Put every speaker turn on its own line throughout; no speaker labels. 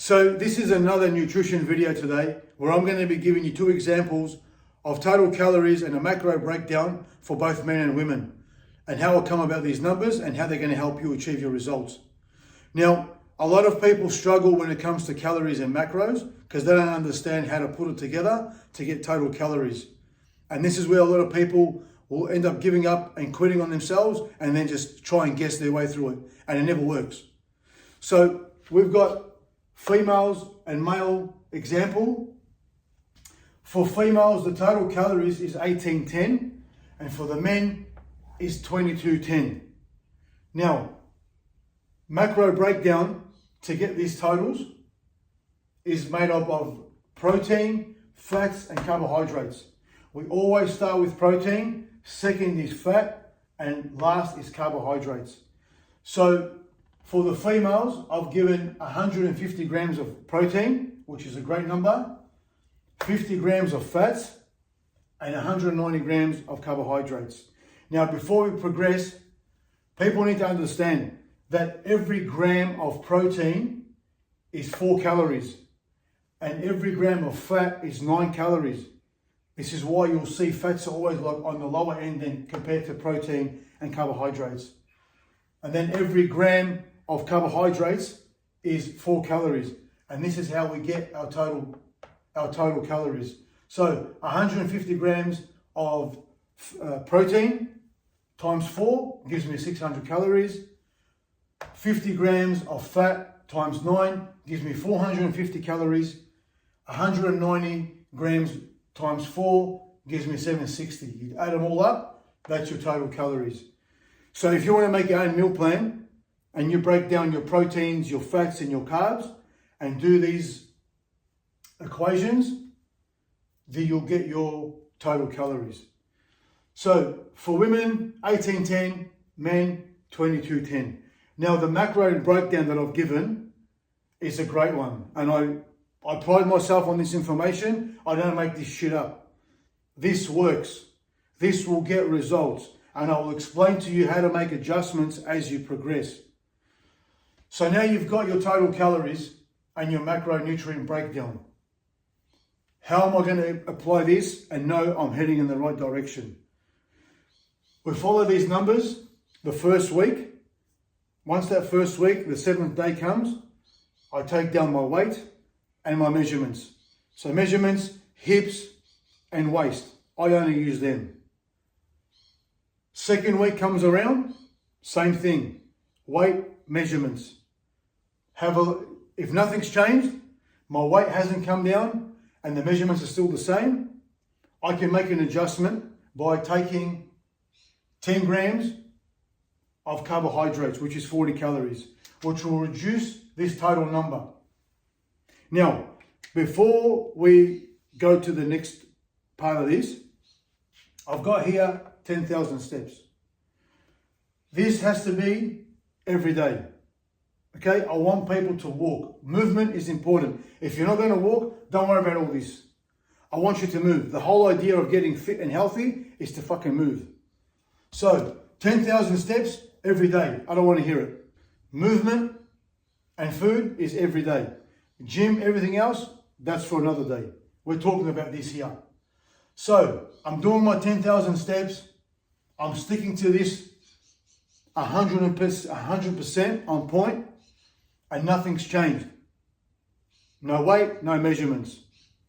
So this is another nutrition video today where I'm going to be giving you two examples of total calories and a macro breakdown for both men and women, and how I come about these numbers and how they're going to help you achieve your results. Now, a lot of people struggle when it comes to calories and macros because they don't understand how to put it together to get total calories. And this is where a lot of people will end up giving up and quitting on themselves and then just try and guess their way through it, and it never works. So we've got females and male example. For females, the total calories is 1810, and for the men is 2210. Now, macro breakdown to get these totals is made up of protein, fats, and carbohydrates. We always start with protein, second is fat, and last is carbohydrates. So for the females, I've given 150 grams of protein, which is a great number, 50 grams of fats, and 190 grams of carbohydrates. Now, before we progress, people need to understand that every gram of protein is 4 calories, and every gram of fat is 9 calories. This is why you'll see fats are always like on the lower end than compared to protein and carbohydrates. And then every gram of carbohydrates is 4 calories. And this is how we get our total calories. So 150 grams of protein times 4 gives me 600 calories. 50 grams of fat times 9 gives me 450 calories. 190 grams times 4 gives me 760. You add them all up, that's your total calories. So if you want to make your own meal plan and you break down your proteins, your fats, and your carbs and do these equations, then you'll get your total calories. So for women, 1810, men, 2210. Now the macro breakdown that I've given is a great one, and I pride myself on this information. I don't make this shit up. This works. This will get results, and I will explain to you how to make adjustments as you progress. So now you've got your total calories and your macronutrient breakdown. How am I going to apply this and know I'm heading in the right direction? We follow these numbers the first week. Once that first week, the 7th day comes, I take down my weight and my measurements. So measurements, hips and waist. I only use them. Second week comes around, same thing. Weight, measurements. If nothing's changed, my weight hasn't come down and the measurements are still the same, I can make an adjustment by taking 10 grams of carbohydrates, which is 40 calories, which will reduce this total number. Now, before we go to the next part of this, I've got here 10,000 steps. This has to be every day. Okay, I want people to walk. Movement is important. If you're not going to walk, don't worry about all this. I want you to move. The whole idea of getting fit and healthy is to fucking move. So, 10,000 steps every day. I don't want to hear it. Movement and food is every day. Gym, everything else, that's for another day. We're talking about this here. So, I'm doing my 10,000 steps. I'm sticking to this 100% on point, and nothing's changed. No weight, no measurements.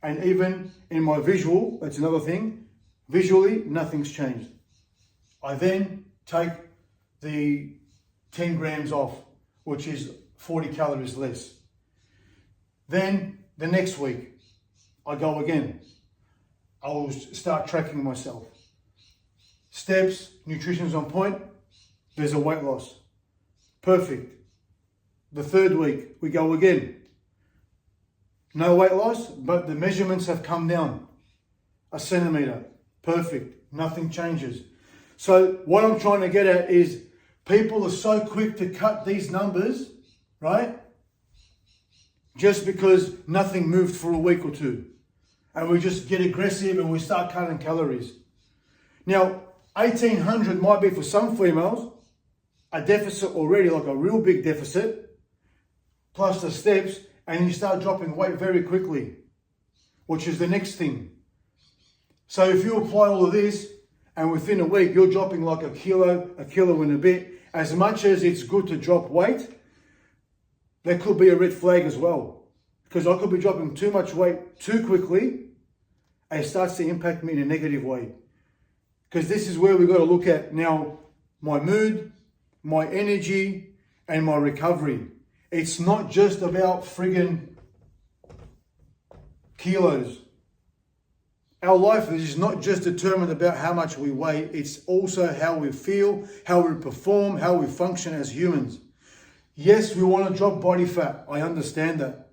And even in my visual, that's another thing, visually, nothing's changed. I then take the 10 grams off, which is 40 calories less. Then the next week, I go again. I will start tracking myself. Steps, nutrition's on point, there's a weight loss. Perfect. The third week, we go again. No weight loss, but the measurements have come down 1 centimeter. Perfect. Nothing changes. So what I'm trying to get at is people are so quick to cut these numbers, right? Just because nothing moved for a week or two. And we just get aggressive and we start cutting calories. Now, 1800 might be for some females a deficit already, like a real big deficit, plus the steps, and you start dropping weight very quickly, which is the next thing. So if you apply all of this, and within a week you're dropping like a kilo and a bit, as much as it's good to drop weight, there could be a red flag as well. Because I could be dropping too much weight too quickly, and it starts to impact me in a negative way. Because this is where we've got to look at now my mood, my energy, and my recovery. It's not just about friggin' kilos. Our life is not just determined about how much we weigh, it's also how we feel, how we perform, how we function as humans. Yes, we want to drop body fat, I understand that.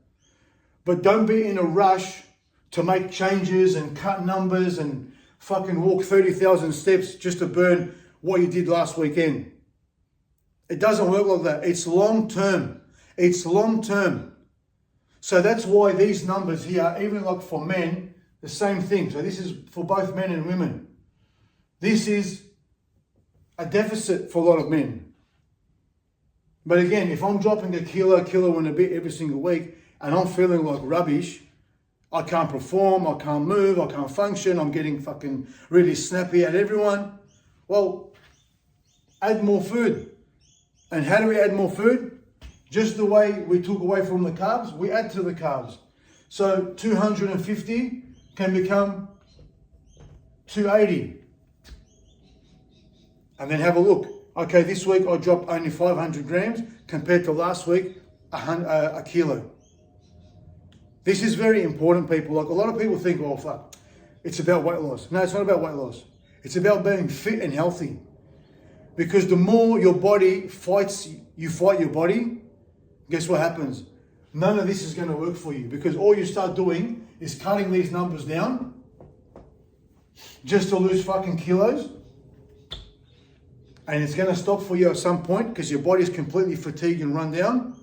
But don't be in a rush to make changes and cut numbers and fucking walk 30,000 steps just to burn what you did last weekend. It doesn't work like that. It's long term. It's long term. So that's why these numbers here, even like for men, the same thing. So this is for both men and women. This is a deficit for a lot of men. But again, if I'm dropping a kilo and a bit every single week, and I'm feeling like rubbish, I can't perform, I can't move, I can't function, I'm getting fucking really snappy at everyone. Well, add more food. And how do we add more food? Just the way we took away from the carbs, we add to the carbs. So 250 can become 280. And then have a look. Okay, this week I dropped only 500 grams compared to last week, a kilo. This is very important, people. Like a lot of people think, well, fuck, it's about weight loss. No, it's not about weight loss. It's about being fit and healthy. Because the more your body fights, you fight your body, guess what happens? None of this is going to work for you, because all you start doing is cutting these numbers down just to lose fucking kilos. And it's going to stop for you at some point because your body's completely fatigued and run down,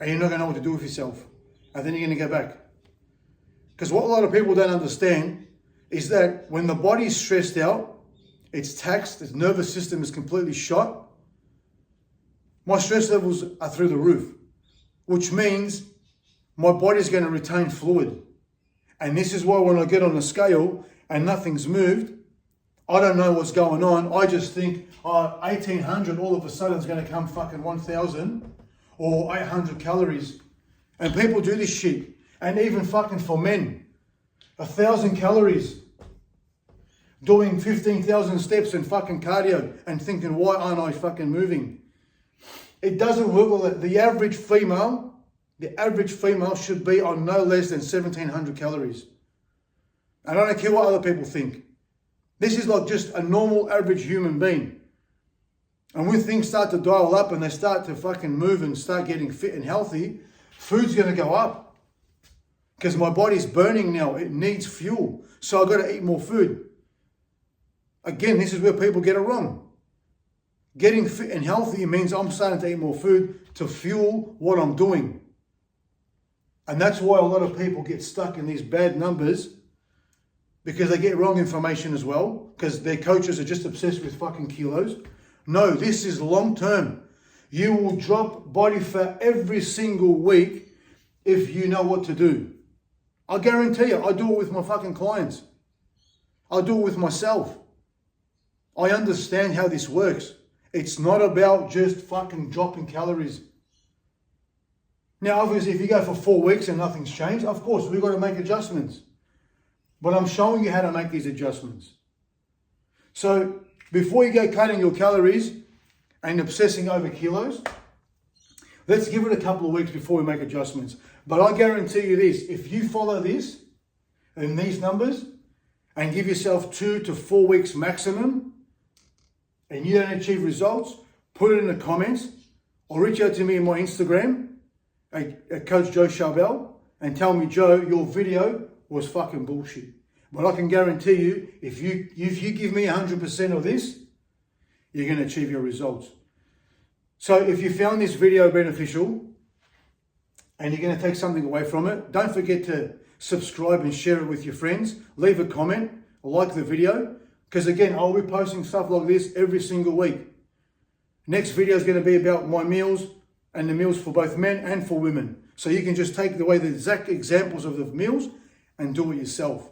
and you're not going to know what to do with yourself. And then you're going to go back. Because what a lot of people don't understand is that when the body's stressed out, it's taxed, its nervous system is completely shot, my stress levels are through the roof, which means my body's going to retain fluid. And this is why when I get on a scale and nothing's moved, I don't know what's going on. I just think 1800 all of a sudden is going to come fucking 1000 or 800 calories. And people do this shit. And even fucking for men, 1,000 calories. Doing 15,000 steps and fucking cardio and thinking, why aren't I fucking moving? It doesn't work like that. The average female should be on no less than 1,700 calories. And I don't care what other people think. This is like just a normal average human being. And when things start to dial up and they start to fucking move and start getting fit and healthy, food's going to go up. Because my body's burning now. It needs fuel. So I've got to eat more food. Again, this is where people get it wrong. Getting fit and healthy means I'm starting to eat more food to fuel what I'm doing. And that's why a lot of people get stuck in these bad numbers, because they get wrong information as well, because their coaches are just obsessed with fucking kilos. No, this is long term. You will drop body fat every single week if you know what to do. I guarantee you, I do it with my fucking clients. I do it with myself. I understand how this works. It's not about just fucking dropping calories. Now, obviously, if you go for 4 weeks and nothing's changed, of course, we've got to make adjustments. But I'm showing you how to make these adjustments. So, before you go cutting your calories and obsessing over kilos, let's give it a couple of weeks before we make adjustments. But I guarantee you this, if you follow this and these numbers and give yourself 2 to 4 weeks maximum, and you don't achieve results, put it in the comments or reach out to me on my Instagram at Coach Joe Charbel and tell me, Joe, your video was fucking bullshit. But I can guarantee you, if you give me 100% of this, you're going to achieve your results. So if you found this video beneficial and you're going to take something away from it, don't forget to subscribe and share it with your friends. Leave a comment, like the video. Because again, I'll be posting stuff like this every single week. Next video is going to be about my meals and the meals for both men and for women. So you can just take the exact examples of the meals and do it yourself.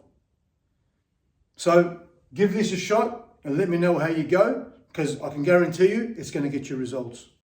So give this a shot and let me know how you go, because I can guarantee you it's going to get you results.